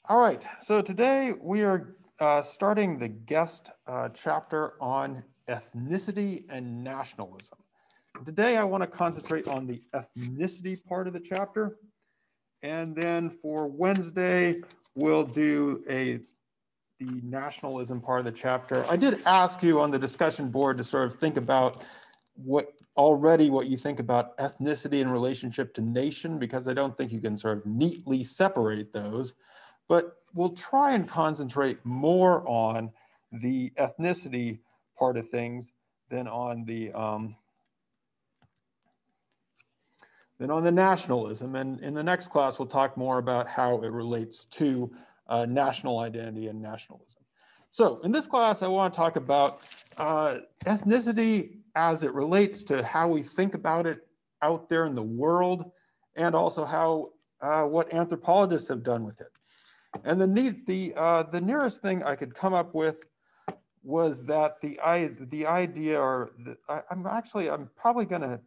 All right, so today we are starting the guest chapter on ethnicity and nationalism. Today I want to concentrate on the ethnicity part of the chapter, and then for Wednesday we'll do the nationalism part of the chapter. I did ask you on the discussion board to sort of think about what you think about ethnicity in relationship to nation, because I don't think you can sort of neatly separate those. But we'll try and concentrate more on the ethnicity part of things than on the nationalism. And in the next class, we'll talk more about how it relates to national identity and nationalism. So in this class, I want to talk about ethnicity as it relates to how we think about it out there in the world, and also how what anthropologists have done with it. And the nearest thing I could come up with was that the idea, or I'm probably going to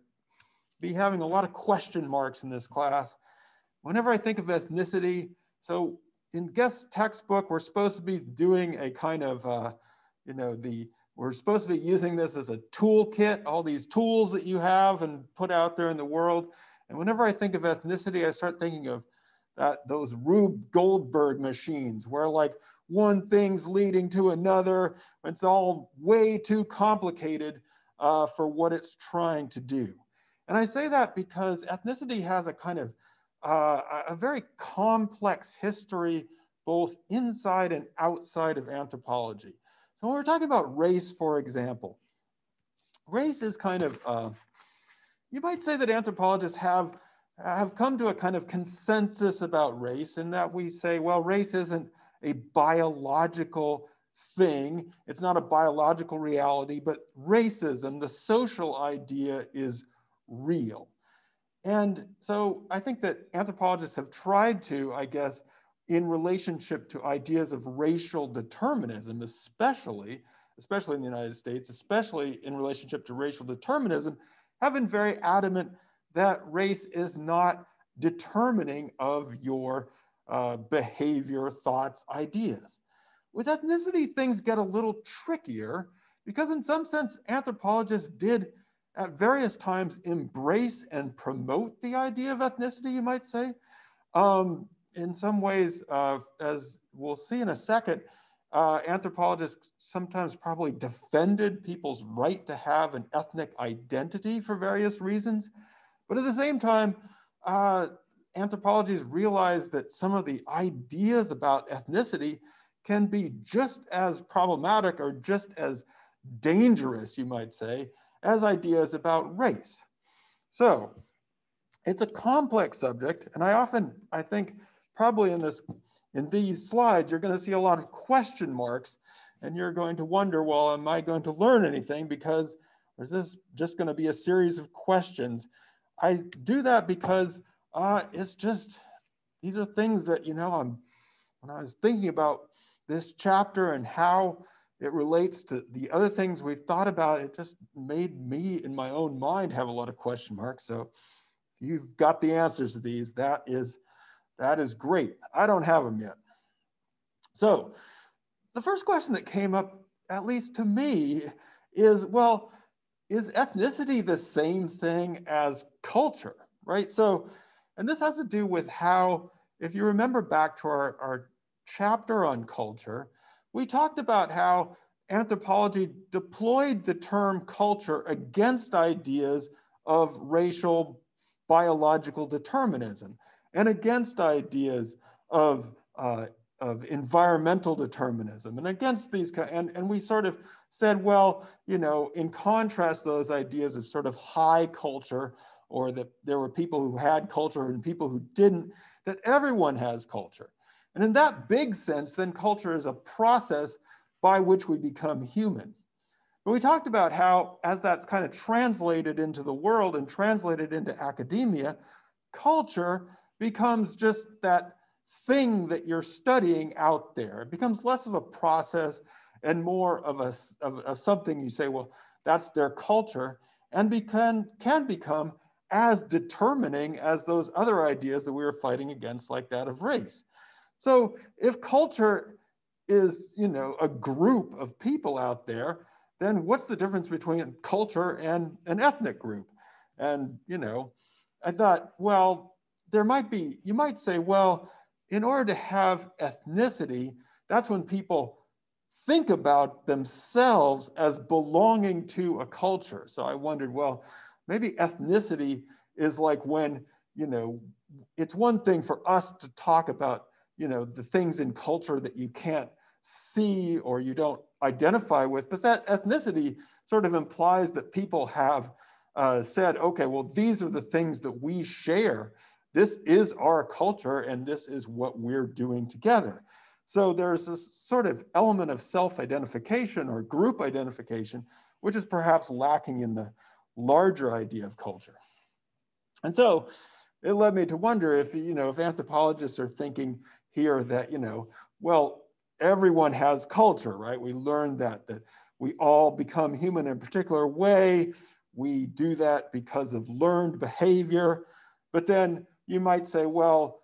be having a lot of question marks in this class whenever I think of ethnicity. So in guest textbook, we're supposed to be doing a kind of we're supposed to be using this as a toolkit, all these tools that you have and put out there in the world. And whenever I think of ethnicity, I start thinking of those Rube Goldberg machines where like one thing's leading to another. It's all way too complicated for what it's trying to do. And I say that because ethnicity has a kind of a very complex history, both inside and outside of anthropology. So when we're talking about race, for example, race is kind of, you might say that anthropologists have come to a kind of consensus about race, in that we say, well, race isn't a biological thing. It's not a biological reality, but racism, the social idea, is real. And so I think that anthropologists have tried to, I guess, in relationship to ideas of racial determinism, especially in the United States, especially in relationship to racial determinism, have been very adamant that race is not determining of your behavior, thoughts, ideas. With ethnicity, things get a little trickier because in some sense, anthropologists did at various times embrace and promote the idea of ethnicity, you might say. In some ways, as we'll see in a second, anthropologists sometimes probably defended people's right to have an ethnic identity for various reasons. But at the same time, anthropologists realized that some of the ideas about ethnicity can be just as problematic or just as dangerous, you might say, as ideas about race. So it's a complex subject, and I think probably in these slides, you're going to see a lot of question marks, and you're going to wonder, well, am I going to learn anything, because or is this just going to be a series of questions? I do that because it's just, these are things that, when I was thinking about this chapter and how it relates to the other things we've thought about, it just made me in my own mind have a lot of question marks. So if you've got the answers to these, that is great. I don't have them yet. So the first question that came up, at least to me, is, well, is ethnicity the same thing as culture, right? So, and this has to do with how, if you remember back to our chapter on culture, we talked about how anthropology deployed the term culture against ideas of racial biological determinism and against ideas of environmental determinism and against these, and we sort of said, well, in contrast to those ideas of sort of high culture, or that there were people who had culture and people who didn't, that everyone has culture. And in that big sense, then culture is a process by which we become human. But we talked about how, as that's kind of translated into the world and translated into academia, culture becomes just that thing that you're studying out there. It becomes less of a process and more of something you say, well, that's their culture, and can become as determining as those other ideas that we were fighting against, like that of race. So if culture is, a group of people out there, then what's the difference between culture and an ethnic group? And, I thought, well, you might say, well, in order to have ethnicity, that's when people think about themselves as belonging to a culture. So I wondered, well, maybe ethnicity is like when, it's one thing for us to talk about, the things in culture that you can't see or you don't identify with, but that ethnicity sort of implies that people have said, okay, well, these are the things that we share. This is our culture and this is what we're doing together. So there's this sort of element of self-identification or group identification, which is perhaps lacking in the larger idea of culture. And so it led me to wonder if, if anthropologists are thinking here that, well, everyone has culture, right? We learned that we all become human in a particular way. We do that because of learned behavior. But then you might say, well,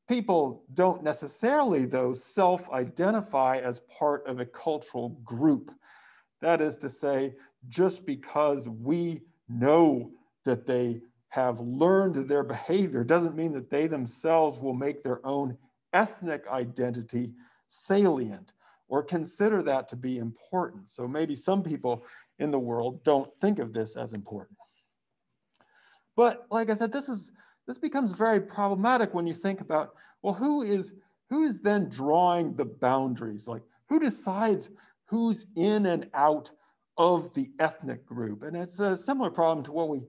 people don't necessarily, though, self-identify as part of a cultural group. That is to say, just because we know that they have learned their behavior doesn't mean that they themselves will make their own ethnic identity salient or consider that to be important. So maybe some people in the world don't think of this as important. But like I said, this becomes very problematic when you think about, well, who is then drawing the boundaries? Like, who decides who's in and out of the ethnic group? And it's a similar problem to what we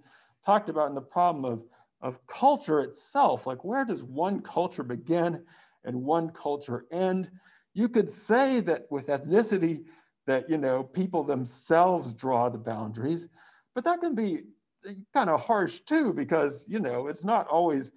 talked about in the problem of culture itself. Like, where does one culture begin and one culture end? You could say that with ethnicity that, people themselves draw the boundaries, but that can be kind of harsh too, because, it's not always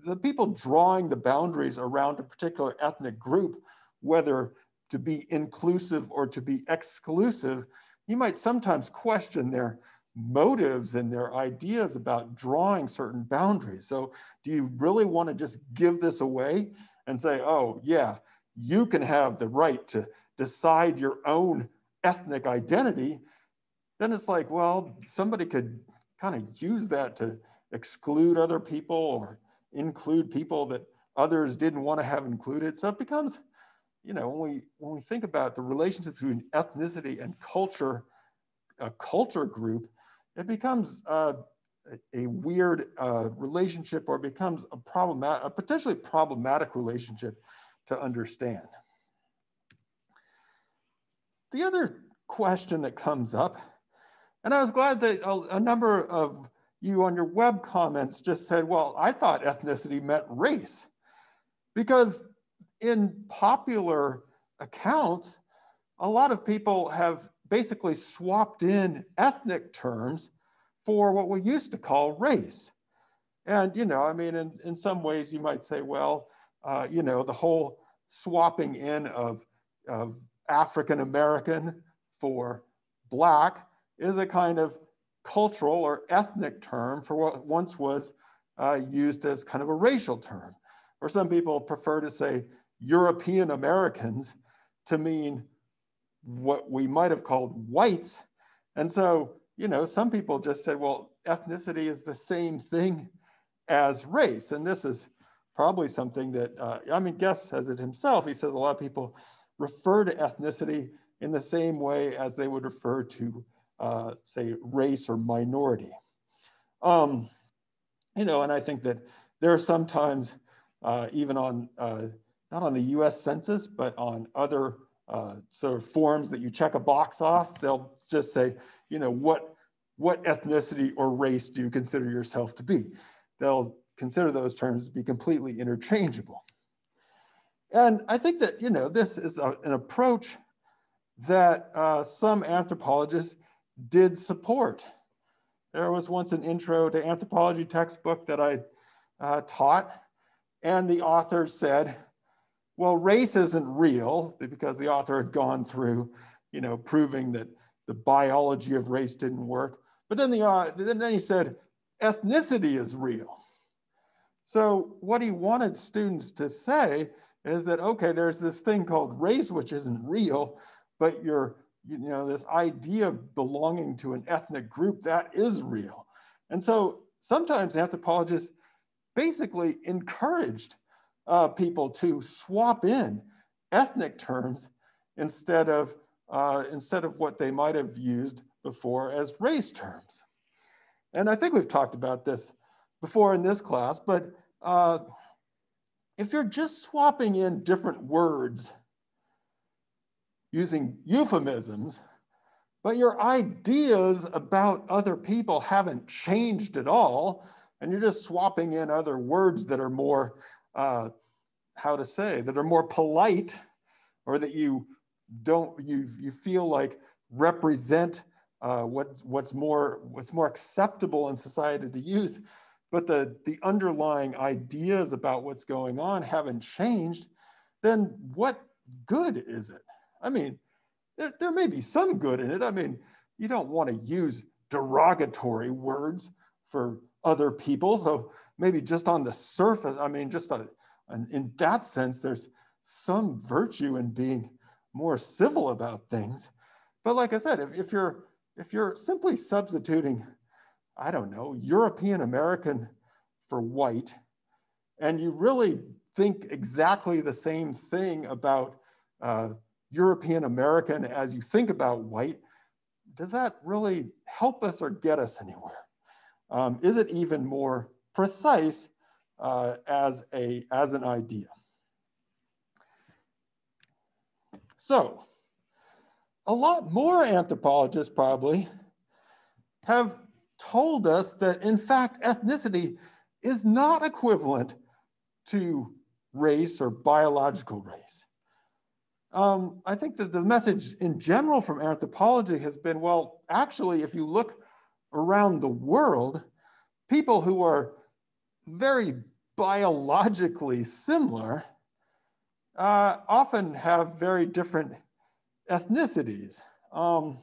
the people drawing the boundaries around a particular ethnic group, whether to be inclusive or to be exclusive. You might sometimes question their motives and their ideas about drawing certain boundaries. So do you really want to just give this away and say, oh yeah, you can have the right to decide your own ethnic identity? Then it's like, well, somebody could kind of use that to exclude other people or include people that others didn't want to have included. So it becomes, when we think about the relationship between ethnicity and culture, a culture group, it becomes a weird relationship, or becomes a potentially problematic relationship to understand. The other question that comes up, and I was glad that a number of you on your web comments just said, well, I thought ethnicity meant race. Because in popular accounts, a lot of people have basically swapped in ethnic terms for what we used to call race. And, in some ways you might say, well, the whole swapping in of African American for Black is a kind of cultural or ethnic term for what once was used as kind of a racial term. Or some people prefer to say European Americans to mean what we might have called whites. And so, some people just said, well, ethnicity is the same thing as race. And this is probably something that, Guess says it himself. He says a lot of people refer to ethnicity in the same way as they would refer to, say, race or minority. And I think that there are sometimes, even on, not on the US Census, but on other sort of forms that you check a box off, they'll just say, what ethnicity or race do you consider yourself to be? They'll consider those terms to be completely interchangeable. And I think that, this is an approach that some anthropologists did support. There was once an intro to anthropology textbook that I taught, and the author said, well, race isn't real, because the author had gone through, proving that the biology of race didn't work. But then he said, ethnicity is real. So what he wanted students to say is that, okay, there's this thing called race, which isn't real, but this idea of belonging to an ethnic group, that is real. And so sometimes anthropologists basically encouraged people to swap in ethnic terms instead of what they might have used before as race terms. And I think we've talked about this before in this class, but if you're just swapping in different words using euphemisms, but your ideas about other people haven't changed at all, and you're just swapping in other words that are more, that are more polite, or that you feel like represent what's more acceptable in society to use, but the underlying ideas about what's going on haven't changed, then what good is it? I mean, there may be some good in it. I mean, you don't want to use derogatory words for other people. So maybe just on the surface, I mean, in that sense, there's some virtue in being more civil about things. But like I said, if you're simply substituting, I don't know, European American for white, and you really think exactly the same thing about European American as you think about white, does that really help us or get us anywhere? Is it even more precise as an idea? So, a lot more anthropologists probably have told us that, in fact, ethnicity is not equivalent to race or biological race. I think that the message in general from anthropology has been, well, actually, if you look around the world, people who are very biologically similar often have very different ethnicities. So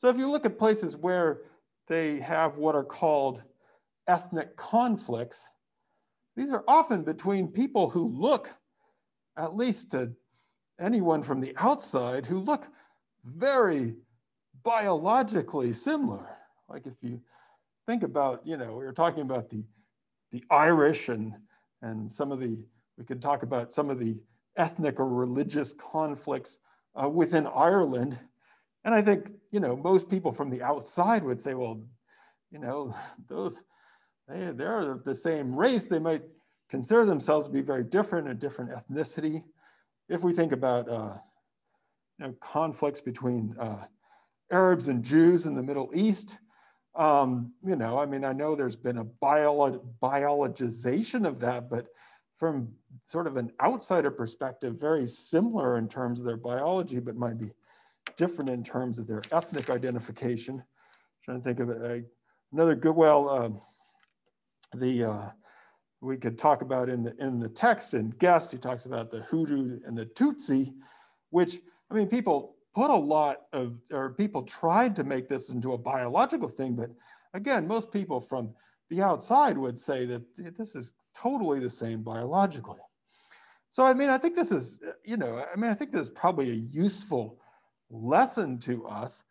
if you look at places where they have what are called ethnic conflicts, these are often between people who look, at least to anyone from the outside, who look very biologically similar. Like if you think about, we were talking about the Irish and we could talk about some of the ethnic or religious conflicts within Ireland. And I think, most people from the outside would say, well, they're the same race. They might consider themselves to be very different, a different ethnicity. If we think about conflicts between Arabs and Jews in the Middle East, I know there's been a biologization of that, but from sort of an outsider perspective, very similar in terms of their biology, but might be different in terms of their ethnic identification. I'm trying to think of it. Another good, we could talk about in the text in Guest, he talks about the Hutu and the Tutsi, which, people put people tried to make this into a biological thing, but again, most people from the outside would say that this is totally the same biologically. So, I think this is, I think this is probably a useful lesson to us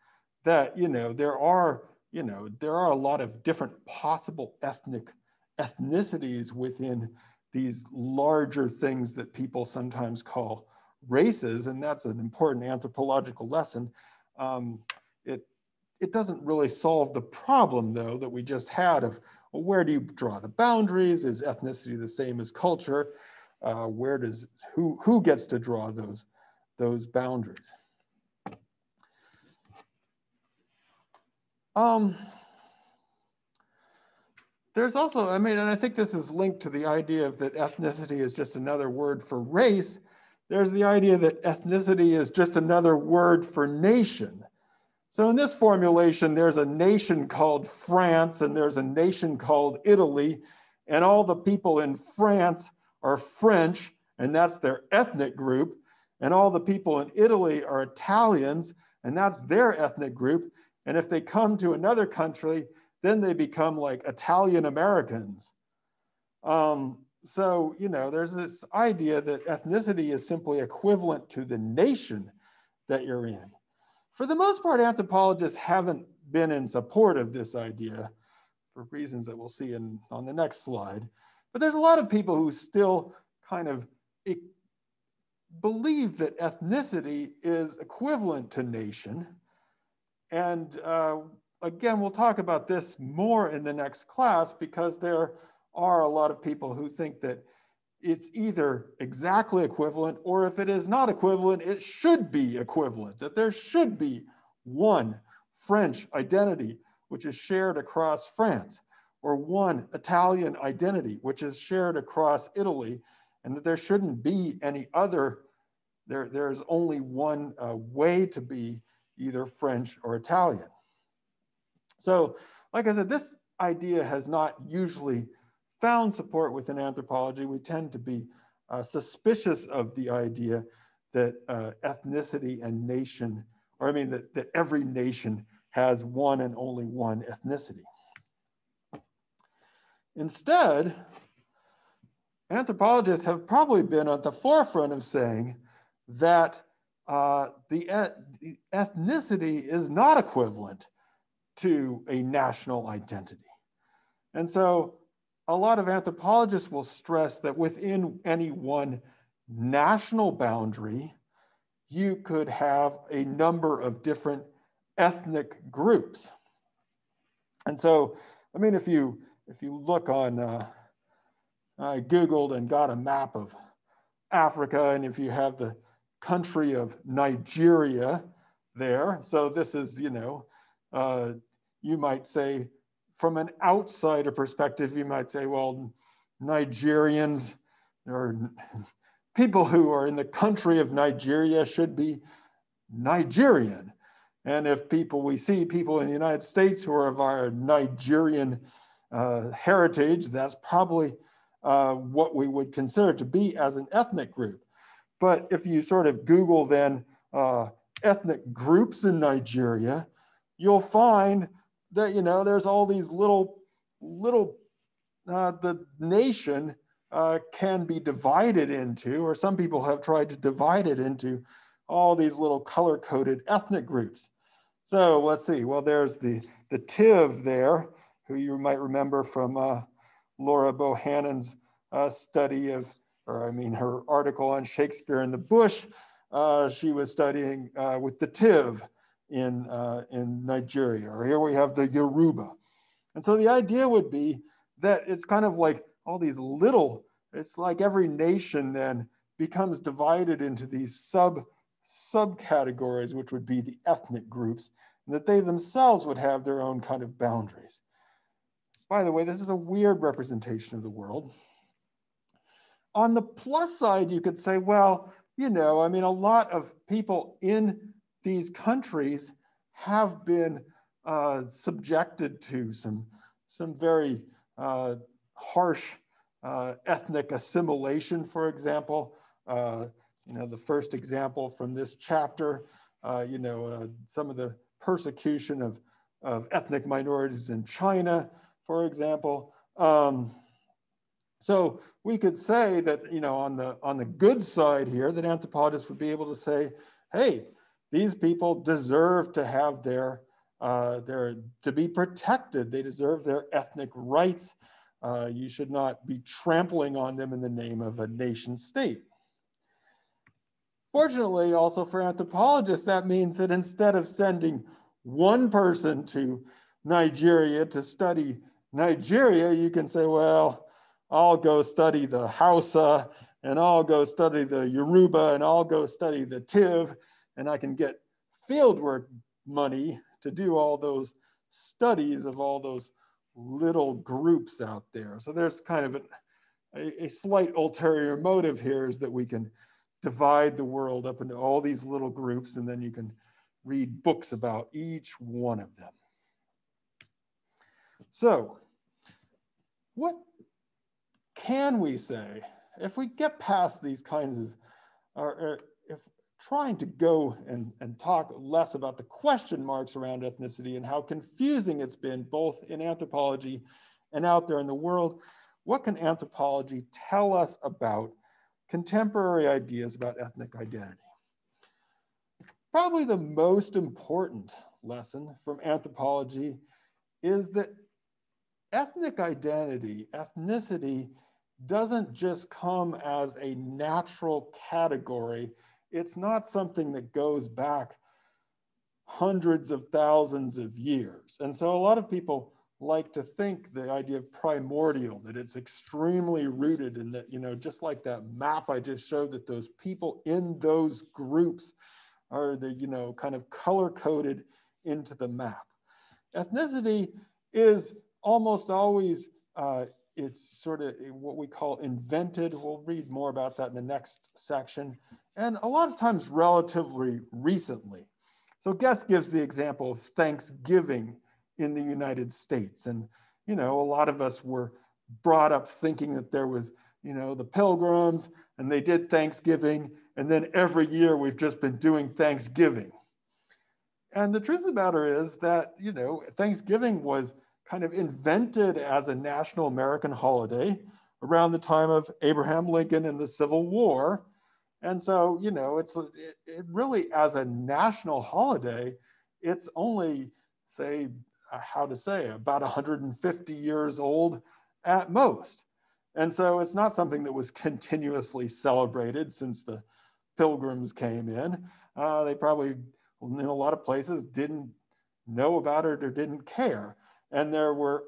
that, there are a lot of different possible ethnicities within these larger things that people sometimes call races, and that's an important anthropological lesson. It doesn't really solve the problem, though, that we just had of, well, where do you draw the boundaries? Is ethnicity the same as culture? Who gets to draw those boundaries? There's also, and I think this is linked to the idea of that ethnicity is just another word for race. There's the idea that ethnicity is just another word for nation. So in this formulation, there's a nation called France and there's a nation called Italy, and all the people in France are French, and that's their ethnic group, and all the people in Italy are Italians, and that's their ethnic group. And if they come to another country, then they become like Italian Americans. So, you know, there's this idea that ethnicity is simply equivalent to the nation that you're in. For the most part, anthropologists haven't been in support of this idea for reasons that we'll see on the next slide. But there's a lot of people who still kind of believe that ethnicity is equivalent to nation. And again, we'll talk about this more in the next class because there are a lot of people who think that it's either exactly equivalent, or if it is not equivalent, it should be equivalent, that there should be one French identity which is shared across France, or one Italian identity which is shared across Italy, and that there shouldn't be any other, there's only one way to be either French or Italian. So, like I said, this idea has not usually found support within anthropology. We tend to be suspicious of the idea that ethnicity and nation, or I mean that every nation has one and only one ethnicity. Instead, anthropologists have probably been at the forefront of saying that the ethnicity is not equivalent to a national identity. And so a lot of anthropologists will stress that within any one national boundary, you could have a number of different ethnic groups. And so, I mean, if you look on, I Googled and got a map of Africa, and if you have the country of Nigeria there, so this is, you know, you might say, from an outsider perspective, you might say, well, Nigerians or people who are in the country of Nigeria should be Nigerian. And if we see people in the United States who are of our Nigerian heritage, that's probably what we would consider to be as an ethnic group. But if you sort of Google then ethnic groups in Nigeria, you'll find that, you know, there's all these little the nation can be divided into, or some people have tried to divide it into all these little color-coded ethnic groups. So let's see, well, there's the Tiv there, who you might remember from Laura Bohannon's study of, or I mean, her article on Shakespeare in the Bush. She was studying with the Tiv in Nigeria, or here we have the Yoruba. And so the idea would be that it's kind of like all these little, it's like every nation then becomes divided into these subcategories, which would be the ethnic groups, and that they themselves would have their own kind of boundaries. By the way, this is a weird representation of the world. On the plus side, you could say, well, you know, I mean, a lot of people in these countries have been subjected to some very harsh ethnic assimilation, for example. You know, the first example from this chapter, you know, some of the persecution of ethnic minorities in China, for example. So we could say that, you know, on the good side here, that anthropologists would be able to say, hey, these people deserve to have their to be protected. They deserve their ethnic rights. You should not be trampling on them in the name of a nation state. Fortunately, also for anthropologists, that means that instead of sending one person to Nigeria to study Nigeria, you can say, well, I'll go study the Hausa, and I'll go study the Yoruba, and I'll go study the Tiv, and I can get fieldwork money to do all those studies of all those little groups out there. So there's kind of a slight ulterior motive here, is that we can divide the world up into all these little groups, and then you can read books about each one of them. So what can we say if we get past these kinds of, or if trying to go and talk less about the question marks around ethnicity and how confusing it's been both in anthropology and out there in the world, what can anthropology tell us about contemporary ideas about ethnic identity? Probably the most important lesson from anthropology is that ethnic identity, ethnicity, doesn't just come as a natural category. It's not something that goes back hundreds of thousands of years. And so a lot of people like to think the idea of primordial, that it's extremely rooted in that, just like that map I just showed, that those people in those groups are the, kind of color coded into the map. Ethnicity is almost always, it's sort of what we call invented. We'll read more about that in the next section. And a lot of times relatively recently. So Guest gives the example of Thanksgiving in the United States. And, a lot of us were brought up thinking that there was, the Pilgrims, and they did Thanksgiving. And then every year we've just been doing Thanksgiving. And the truth of the matter is that, Thanksgiving was kind of invented as a national American holiday around the time of Abraham Lincoln and the Civil War. And so, it really, as a national holiday, it's only, say, about 150 years old at most. And so it's not something that was continuously celebrated since the Pilgrims came in. They probably, in a lot of places, didn't know about it or didn't care. And there were,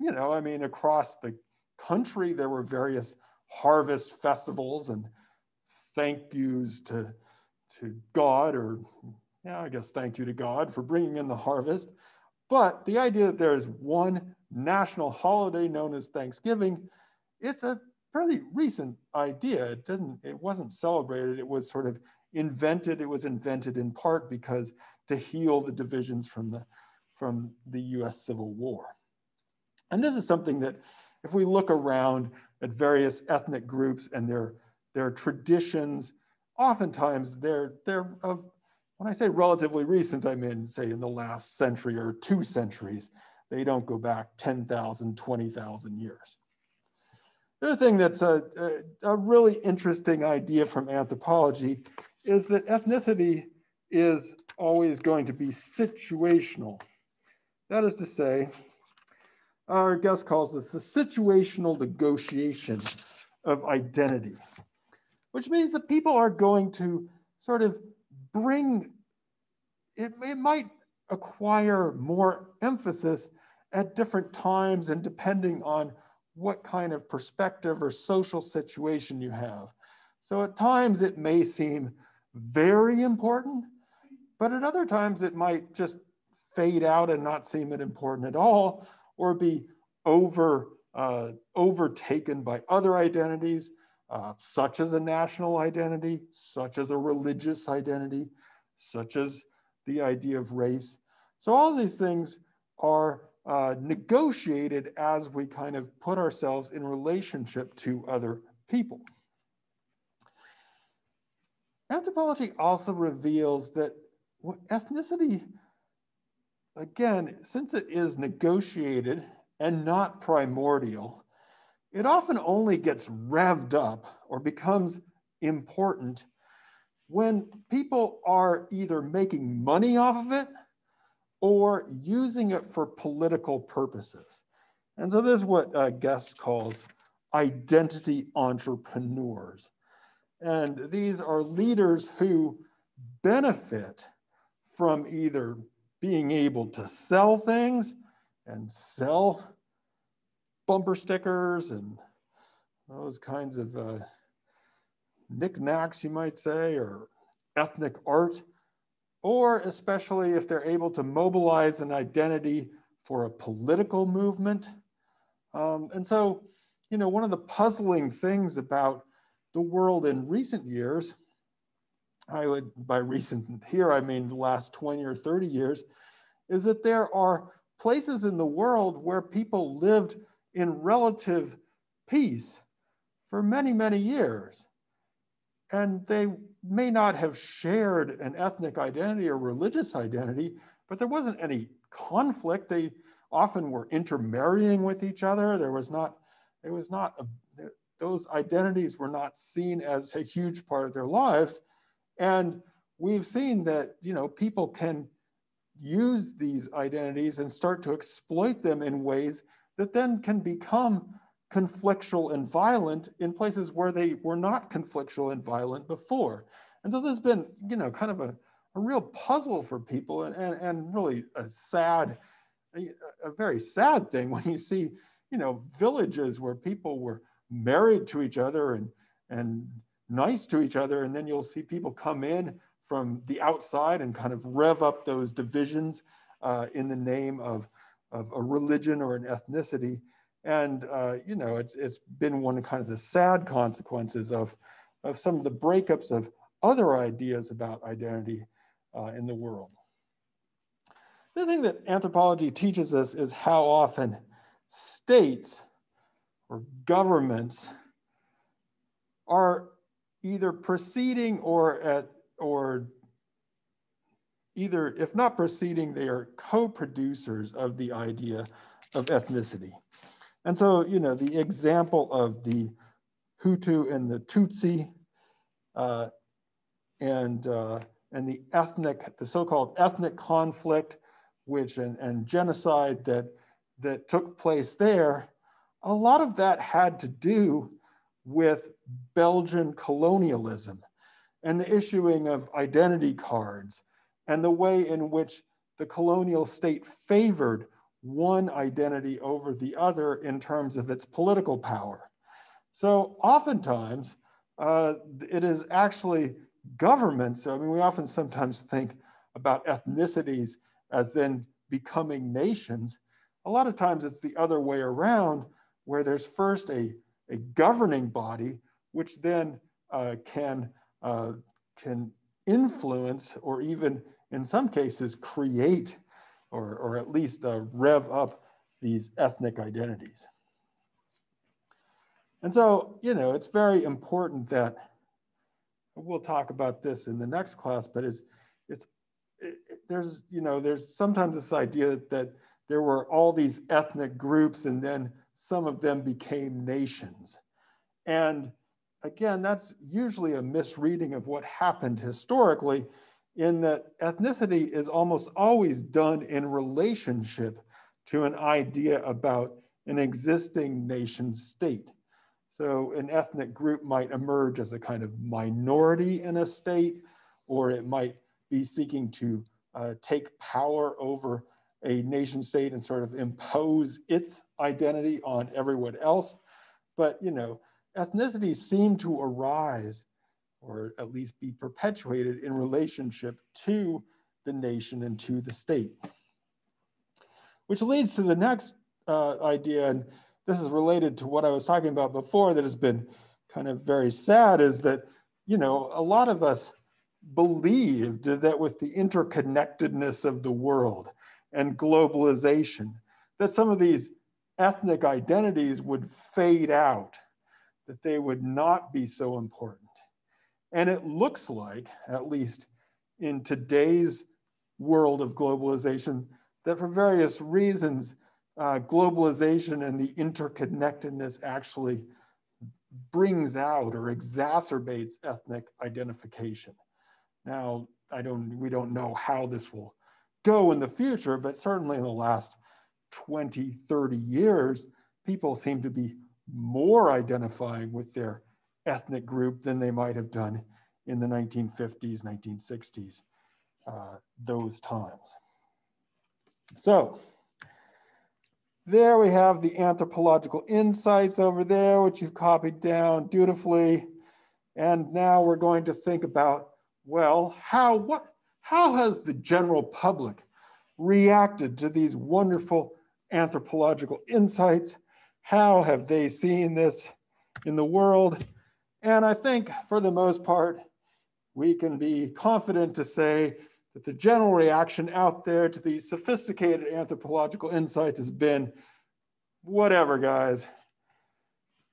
across the country, there were various harvest festivals and thank yous to God, or I guess thank you to God for bringing in the harvest. But the idea that there is one national holiday known as Thanksgiving, it's a pretty recent idea. It wasn't celebrated. It was sort of invented. It was invented in part because to heal the divisions from the US Civil War. And this is something that if we look around at various ethnic groups and their traditions, oftentimes they're when I say relatively recent, I mean, say in the last century or 2 centuries. They don't go back 10,000, 20,000 years. The other thing that's a really interesting idea from anthropology is that ethnicity is always going to be situational. That is to say, our guest calls this the situational negotiation of identity, which means that people are going to sort of bring, it might acquire more emphasis at different times and depending on what kind of perspective or social situation you have. So at times it may seem very important, but at other times it might just fade out and not seem important at all, or be overtaken by other identities, such as a national identity, such as a religious identity, such as the idea of race. So all of these things are negotiated as we kind of put ourselves in relationship to other people. Anthropology also reveals that ethnicity, again, since it is negotiated and not primordial, it often only gets revved up or becomes important when people are either making money off of it or using it for political purposes. And so this is what Guest calls identity entrepreneurs. And these are leaders who benefit from either being able to sell things and sell bumper stickers and those kinds of knickknacks, you might say, or ethnic art, or especially if they're able to mobilize an identity for a political movement. And so, one of the puzzling things about the world in recent years, by recent here, I mean the last 20 or 30 years, is that there are places in the world where people lived in relative peace for many, many years. And they may not have shared an ethnic identity or religious identity, but there wasn't any conflict. They often were intermarrying with each other. There was not it was not, those identities were not seen as a huge part of their lives. And we've seen that, people can use these identities and start to exploit them in ways that then can become conflictual and violent in places where they were not conflictual and violent before. And so there's been, kind of a real puzzle for people, and really a very sad thing when you see, villages where people were married to each other and nice to each other, and then you'll see people come in from the outside and kind of rev up those divisions in the name of a religion or an ethnicity. And it's been one of kind of the sad consequences of some of the breakups of other ideas about identity in the world. The thing that anthropology teaches us is how often states or governments are either preceding or either, if not preceding, they are co-producers of the idea of ethnicity. And so, the example of the Hutu and the Tutsi and the so-called ethnic conflict, and genocide that took place there, a lot of that had to do with Belgian colonialism and the issuing of identity cards and the way in which the colonial state favored one identity over the other in terms of its political power. So oftentimes, it is actually governments. I mean, we often sometimes think about ethnicities as then becoming nations. A lot of times it's the other way around, where there's first a governing body, which then can influence, or even in some cases create, or at least rev up these ethnic identities. And so, it's very important that, we'll talk about this in the next class, but there's sometimes this idea that there were all these ethnic groups and then some of them became nations. And again, that's usually a misreading of what happened historically, in that ethnicity is almost always done in relationship to an idea about an existing nation state. So an ethnic group might emerge as a kind of minority in a state, or it might be seeking to take power over a nation state and sort of impose its identity on everyone else. But, ethnicities seem to arise, or at least be perpetuated, in relationship to the nation and to the state. Which leads to the next idea, and this is related to what I was talking about before that has been kind of very sad, is that, a lot of us believed that with the interconnectedness of the world and globalization, that some of these ethnic identities would fade out, that they would not be so important. And it looks like, at least in today's world of globalization, that for various reasons, globalization and the interconnectedness actually brings out or exacerbates ethnic identification. Now, we don't know how this will go in the future, but certainly in the last 20, 30 years, people seem to be more identifying with their ethnic group than they might have done in the 1950s, 1960s, those times. So there we have the anthropological insights over there, which you've copied down dutifully. And now we're going to think about, well, how has the general public reacted to these wonderful anthropological insights? How have they seen this in the world? And I think for the most part, we can be confident to say that the general reaction out there to these sophisticated anthropological insights has been, whatever, guys.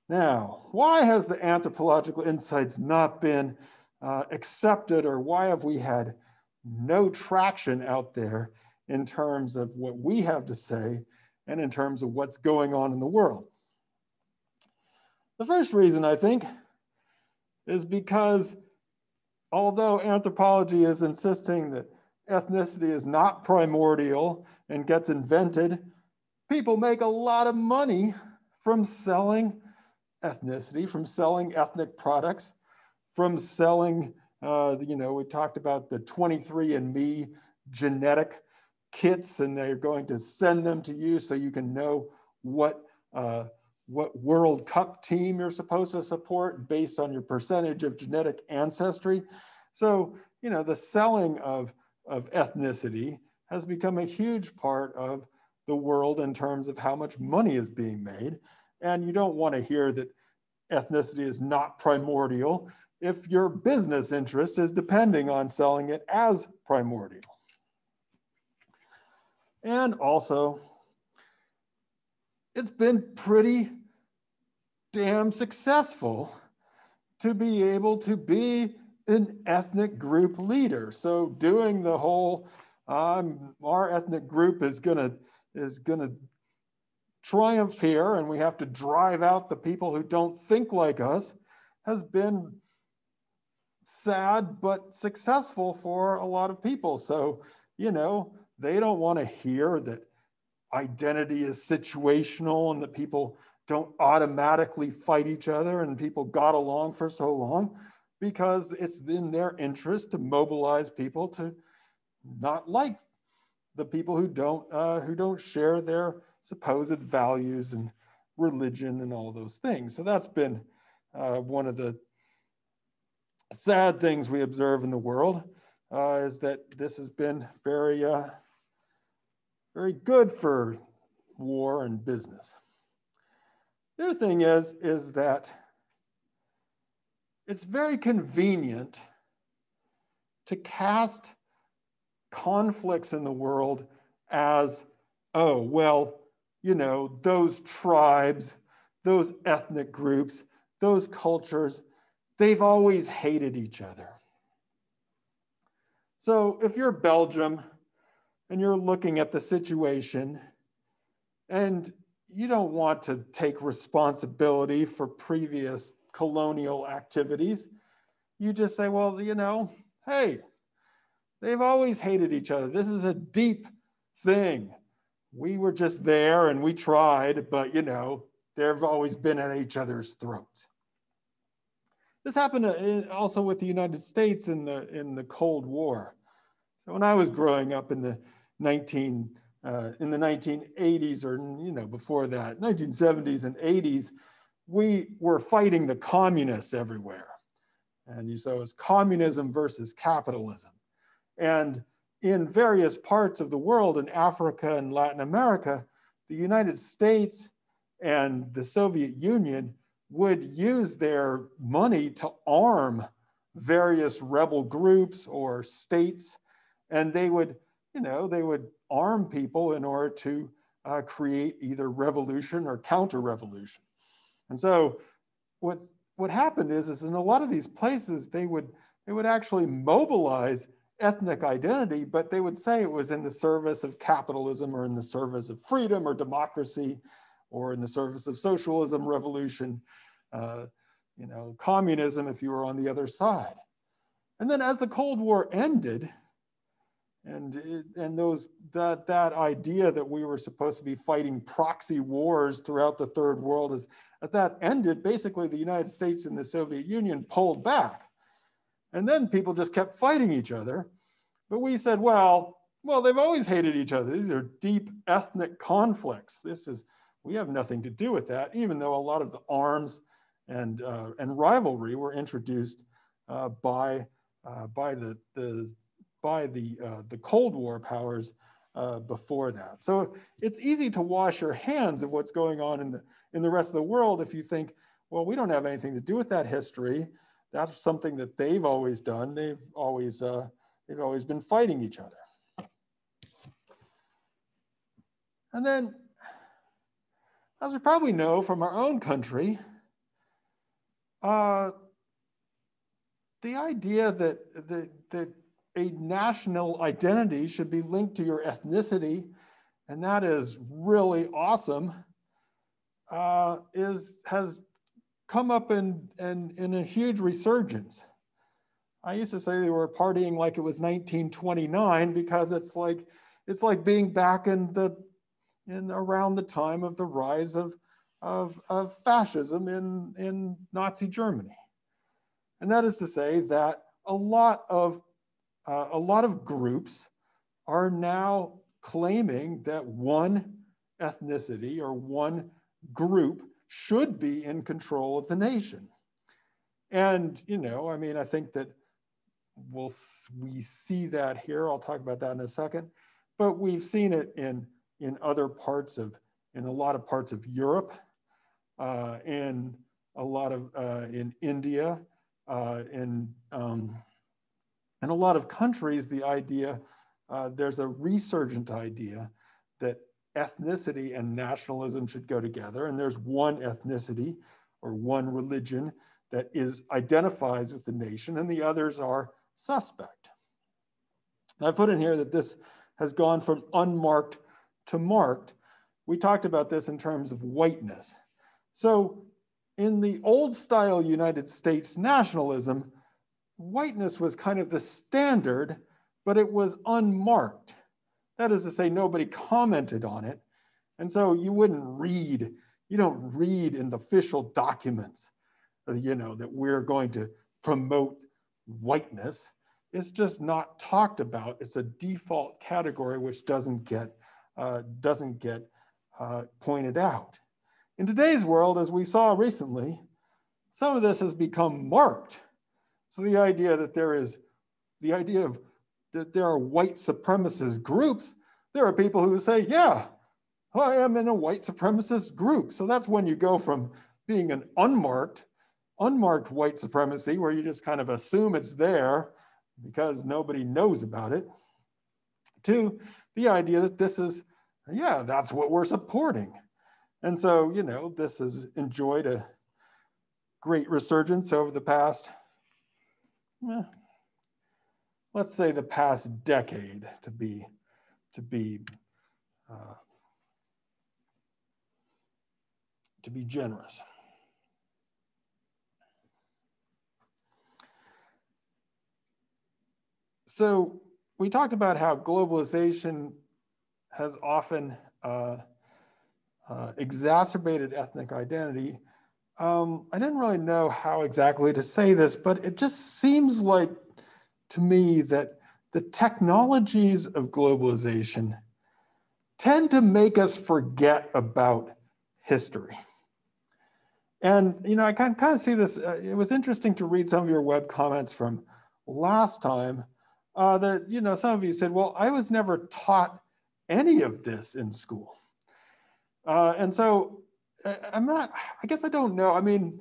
Now, why has the anthropological insights not been accepted, or why have we had no traction out there in terms of what we have to say and in terms of what's going on in the world? The first reason, I think, is because although anthropology is insisting that ethnicity is not primordial and gets invented, people make a lot of money from selling ethnicity, from selling ethnic products, from selling, we talked about the 23andMe genetic kits, and they're going to send them to you so you can know what World Cup team you're supposed to support based on your percentage of genetic ancestry. So, the selling of ethnicity has become a huge part of the world in terms of how much money is being made. And you don't want to hear that ethnicity is not primordial if your business interest is depending on selling it as primordial. And also, it's been pretty damn successful to be able to be an ethnic group leader. So doing the whole, our ethnic group is gonna triumph here and we have to drive out the people who don't think like us, has been sad but successful for a lot of people. So, they don't want to hear that identity is situational and that people don't automatically fight each other and people got along for so long, because it's in their interest to mobilize people to not like the people who don't share their supposed values and religion and all those things. So that's been one of the sad things we observe in the world, is that this has been very, very good for war and business. The other thing is that it's very convenient to cast conflicts in the world as, oh, well, those tribes, those ethnic groups, those cultures, they've always hated each other. So if you're Belgium and you're looking at the situation and you don't want to take responsibility for previous colonial activities, you just say, well, hey, they've always hated each other. This is a deep thing. We were just there and we tried, but they've always been at each other's throats. This happened also with the United States in the Cold War. So when I was growing up in the 1980s, or before that, 1970s and 80s, we were fighting the communists everywhere. And so it was communism versus capitalism. And in various parts of the world, in Africa and Latin America, the United States and the Soviet Union would use their money to arm various rebel groups or states, and they would arm people in order to create either revolution or counter-revolution. And so what happened is in a lot of these places, they would actually mobilize ethnic identity, but they would say it was in the service of capitalism or in the service of freedom or democracy or in the service of socialism, revolution, communism if you were on the other side. And then as the Cold War ended, and that idea that we were supposed to be fighting proxy wars throughout the third world, as that ended, basically the United States and the Soviet Union pulled back. And then people just kept fighting each other. But we said, well, they've always hated each other. These are deep ethnic conflicts. We have nothing to do with that, even though a lot of the arms and rivalry were introduced by the Cold War powers before that. So it's easy to wash your hands of what's going on in the rest of the world if you think, well, we don't have anything to do with that history. That's something that they've always done. They've always been fighting each other. And then, as we probably know from our own country, the idea that a national identity should be linked to your ethnicity, and that is really awesome, has come up in a huge resurgence. I used to say they were partying like it was 1929 because it's like being back in around the time of the rise of fascism in Nazi Germany. And that is to say that a lot of groups are now claiming that one ethnicity or one group should be in control of the nation. And, you know, I mean, I think that we see that here. I'll talk about that in a second. But we've seen it in other parts of, in a lot of parts of Europe, in a lot of, in India, in a lot of countries, the idea, there's a resurgent idea that ethnicity and nationalism should go together. And there's one ethnicity or one religion that identifies with the nation, and the others are suspect. And I put in here that this has gone from unmarked to marked. We talked about this in terms of whiteness. So in the old style United States nationalism, whiteness was kind of the standard, but it was unmarked. That is to say, nobody commented on it. And so you don't read in the official documents, you know, that we're going to promote whiteness. It's just not talked about. It's a default category which doesn't get pointed out. In today's world, as we saw recently, some of this has become marked. So the idea that there are white supremacist groups, there are people who say, yeah, I am in a white supremacist group. So that's when you go from being an unmarked white supremacy, where you just kind of assume it's there because nobody knows about it, to the idea that this is, yeah, that's what we're supporting. And so, you know, this has enjoyed a great resurgence over the past, let's say the past decade, to be generous. So we talked about how globalization has often exacerbated ethnic identity. I didn't really know how exactly to say this, but it just seems like to me that the technologies of globalization tend to make us forget about history. And, you know, I kind of see this, it was interesting to read some of your web comments from last time that, you know, some of you said, well, I was never taught any of this in school. And so I guess I don't know. I mean,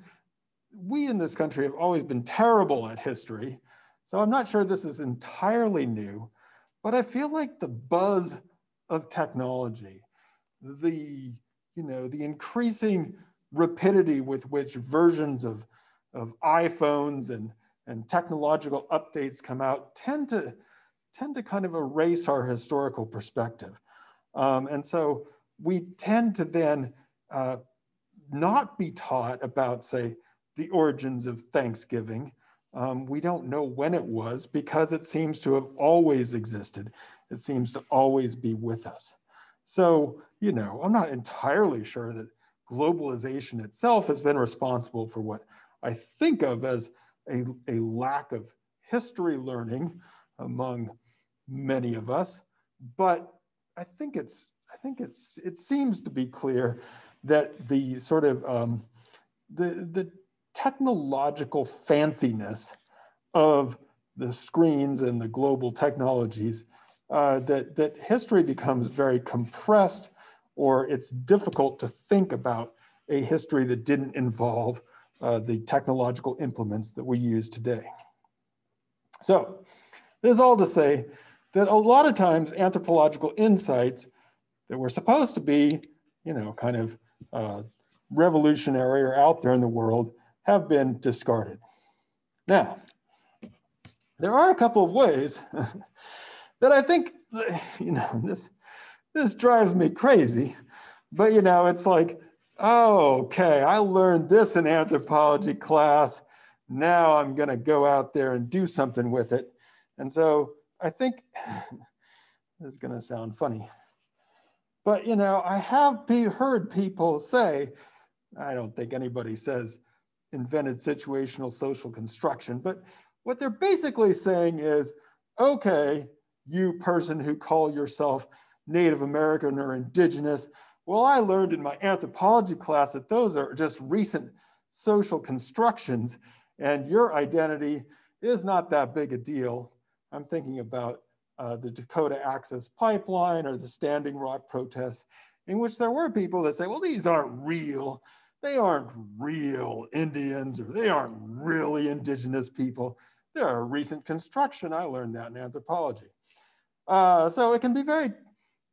we in this country have always been terrible at history. So I'm not sure this is entirely new, but I feel like the buzz of technology, the increasing rapidity with which versions of iPhones and technological updates come out tend to kind of erase our historical perspective. And so we tend to then not be taught about, say, the origins of Thanksgiving. We don't know when it was because it seems to have always existed. It seems to always be with us. So, you know, I'm not entirely sure that globalization itself has been responsible for what I think of as a lack of history learning among many of us. But I think it seems to be clear that the sort of the technological fanciness of the screens and the global technologies, that history becomes very compressed, or it's difficult to think about a history that didn't involve the technological implements that we use today. So this is all to say that a lot of times anthropological insights that were supposed to be, you know, kind of revolutionary or out there in the world have been discarded. Now, there are a couple of ways that I think, you know, this drives me crazy, but, you know, it's like Okay, I learned this in anthropology class. Now I'm going to go out there and do something with it. And so I think this is going to sound funny. But, you know, I have heard people say, I don't think anybody says invented situational social construction, but what they're basically saying is, okay, you person who call yourself Native American or indigenous, well, I learned in my anthropology class that those are just recent social constructions and your identity is not that big a deal. I'm thinking about the Dakota Access Pipeline or the Standing Rock protests, in which there were people that say, well, these aren't real. They aren't real Indians, or they aren't really indigenous people. They're a recent construction. I learned that in anthropology. So it can be very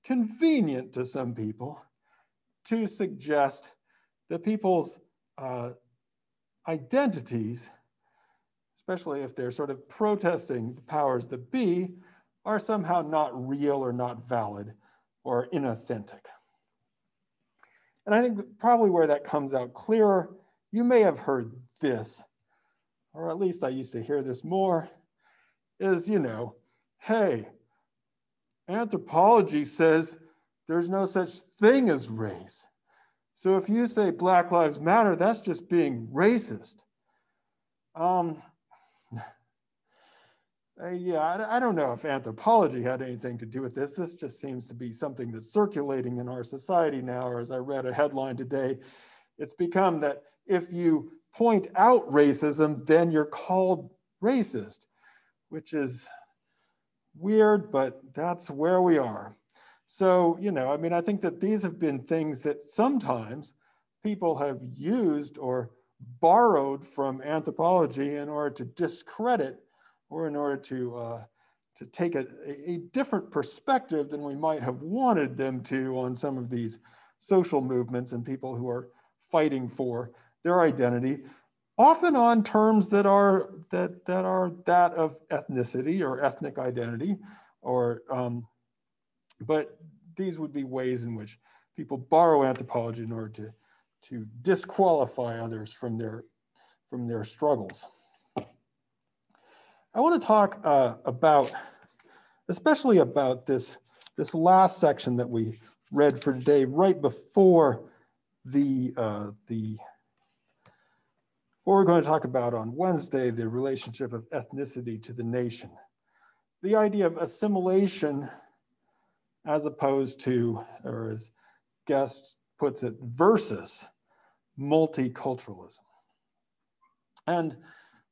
convenient to some people to suggest that people's identities, especially if they're sort of protesting the powers that be, are somehow not real or not valid or inauthentic. And I think that probably where that comes out clearer, you may have heard this, or at least I used to hear this more, is, you know, hey, anthropology says there's no such thing as race. So if you say Black Lives Matter, that's just being racist. Yeah, I don't know if anthropology had anything to do with this. This just seems to be something that's circulating in our society now, or as I read a headline today, it's become that if you point out racism, then you're called racist, which is weird, but that's where we are. So, you know, I mean, I think that these have been things that sometimes people have used or borrowed from anthropology in order to discredit or in order to take a different perspective than we might have wanted them to on some of these social movements and people who are fighting for their identity, often on terms that are that of ethnicity or ethnic identity, or but these would be ways in which people borrow anthropology in order to disqualify others from their struggles. I want to talk about, especially about this last section that we read for today, right before what we're going to talk about on Wednesday, the relationship of ethnicity to the nation. The idea of assimilation as opposed to, or as Guest puts it, versus multiculturalism. And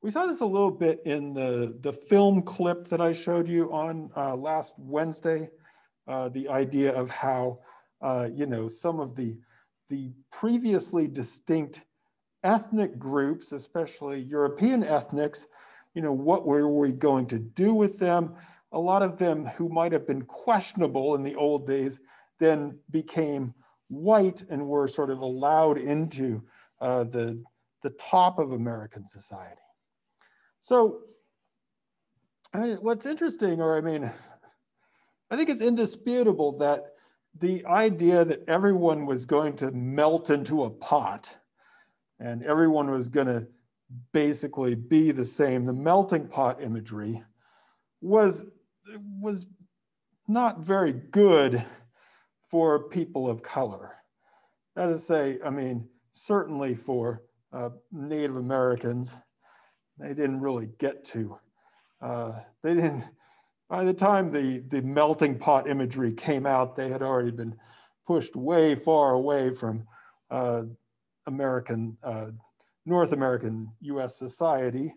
we saw this a little bit in the film clip that I showed you on last Wednesday, the idea of how, you know, some of the previously distinct ethnic groups, especially European ethnics, you know, what were we going to do with them? A lot of them who might have been questionable in the old days then became white and were sort of allowed into the top of American society. So I mean, what's interesting, or I mean, I think it's indisputable that the idea that everyone was going to melt into a pot and everyone was going to basically be the same, the melting pot imagery was not very good for people of color. That is to say, I mean, certainly for Native Americans, they didn't really get to, they didn't, by the time the melting pot imagery came out, they had already been pushed way far away from North American US society.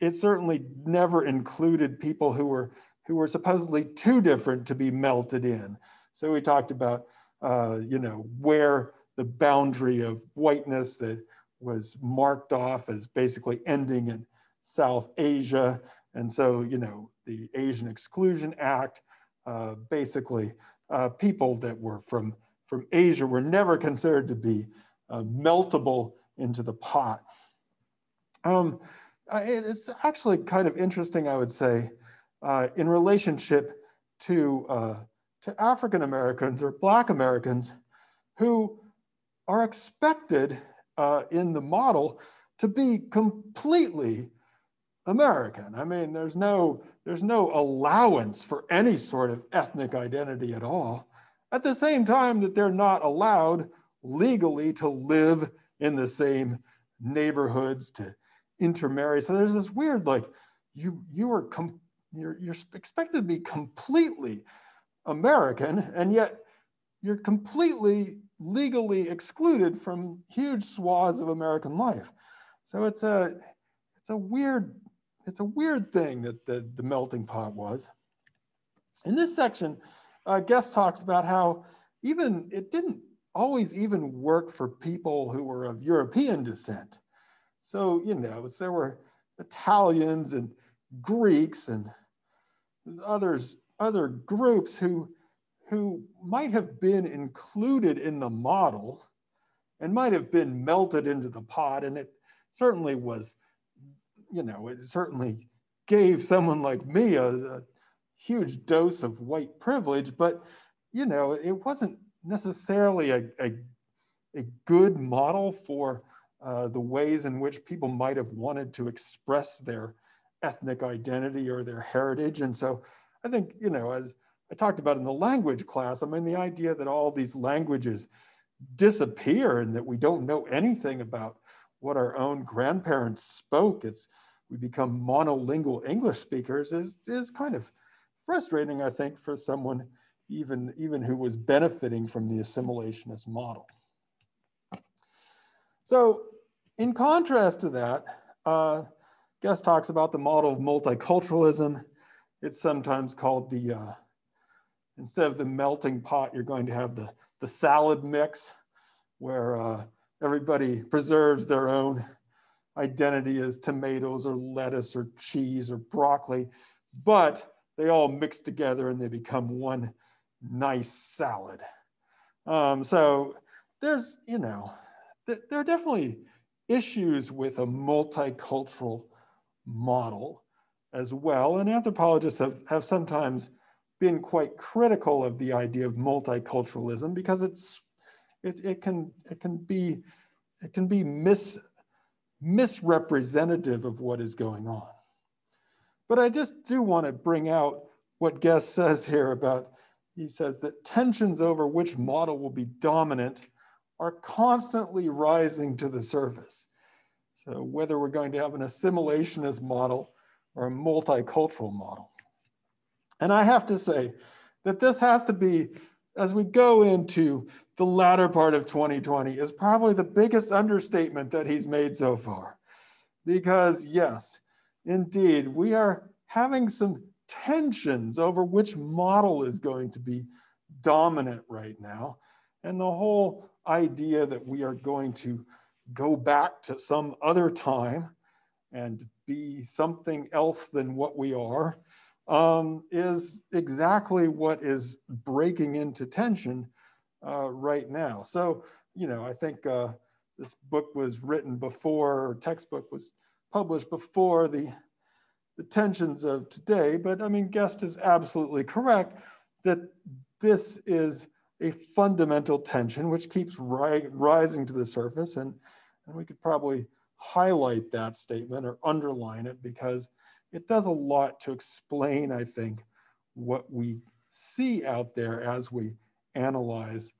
It certainly never included people who were supposedly too different to be melted in. So we talked about, you know, where the boundary of whiteness that was marked off as basically ending in South Asia. And so, you know, the Asian Exclusion Act, basically people that were from Asia were never considered to be meltable into the pot. It's actually kind of interesting, I would say, in relationship to African Americans or Black Americans who are expected in the model to be completely American. I mean, there's no allowance for any sort of ethnic identity at all. At the same time that they're not allowed legally to live in the same neighborhoods, to intermarry. So there's this weird, like, you're expected to be completely American, and yet you're completely legally excluded from huge swaths of American life. So it's a weird thing that the melting pot was. In this section, Guest talks about how even it didn't always even work for people who were of European descent. So, you know, there were Italians and Greeks and other groups who might have been included in the model and might have been melted into the pot. And it certainly was, you know, it certainly gave someone like me a huge dose of white privilege, but, you know, it wasn't necessarily a good model for the ways in which people might have wanted to express their ethnic identity or their heritage. And so I think, you know, as I talked about in the language class, I mean, the idea that all these languages disappear and that we don't know anything about what our own grandparents spoke as we become monolingual English speakers is kind of frustrating, I think, for someone even who was benefiting from the assimilationist model. So in contrast to that, Guest talks about the model of multiculturalism. It's sometimes called the, instead of the melting pot, you're going to have the salad mix, where everybody preserves their own identity as tomatoes or lettuce or cheese or broccoli, but they all mix together and they become one nice salad. So there's, you know, there are definitely issues with a multicultural model as well. And anthropologists have sometimes been quite critical of the idea of multiculturalism because it can be misrepresentative of what is going on. But I just do want to bring out what Guest says here about, he says that tensions over which model will be dominant are constantly rising to the surface. So whether we're going to have an assimilationist model or a multicultural model. And I have to say that this has to be, as we go into the latter part of 2020, is probably the biggest understatement that he's made so far. Because yes, indeed, we are having some tensions over which model is going to be dominant right now. And the whole idea that we are going to go back to some other time and be something else than what we are is exactly what is breaking into tension right now. So, you know, I think this book was written before, or textbook was published before the tensions of today, but I mean, Guest is absolutely correct that this is a fundamental tension which keeps rising to the surface, and we could probably highlight that statement or underline it because it does a lot to explain, I think, what we see out there as we analyze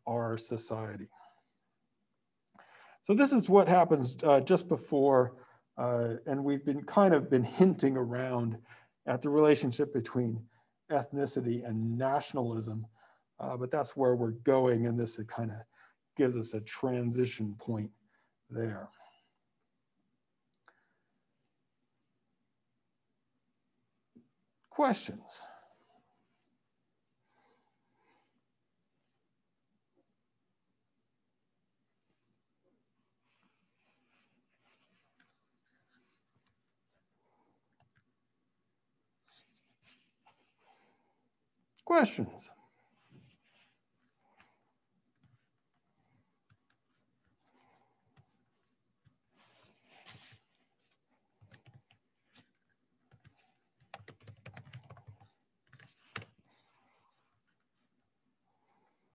our society. So this is what happens just before, and we've been kind of been hinting around at the relationship between ethnicity and nationalism, but that's where we're going, and this kind of gives us a transition point there. Questions? Questions?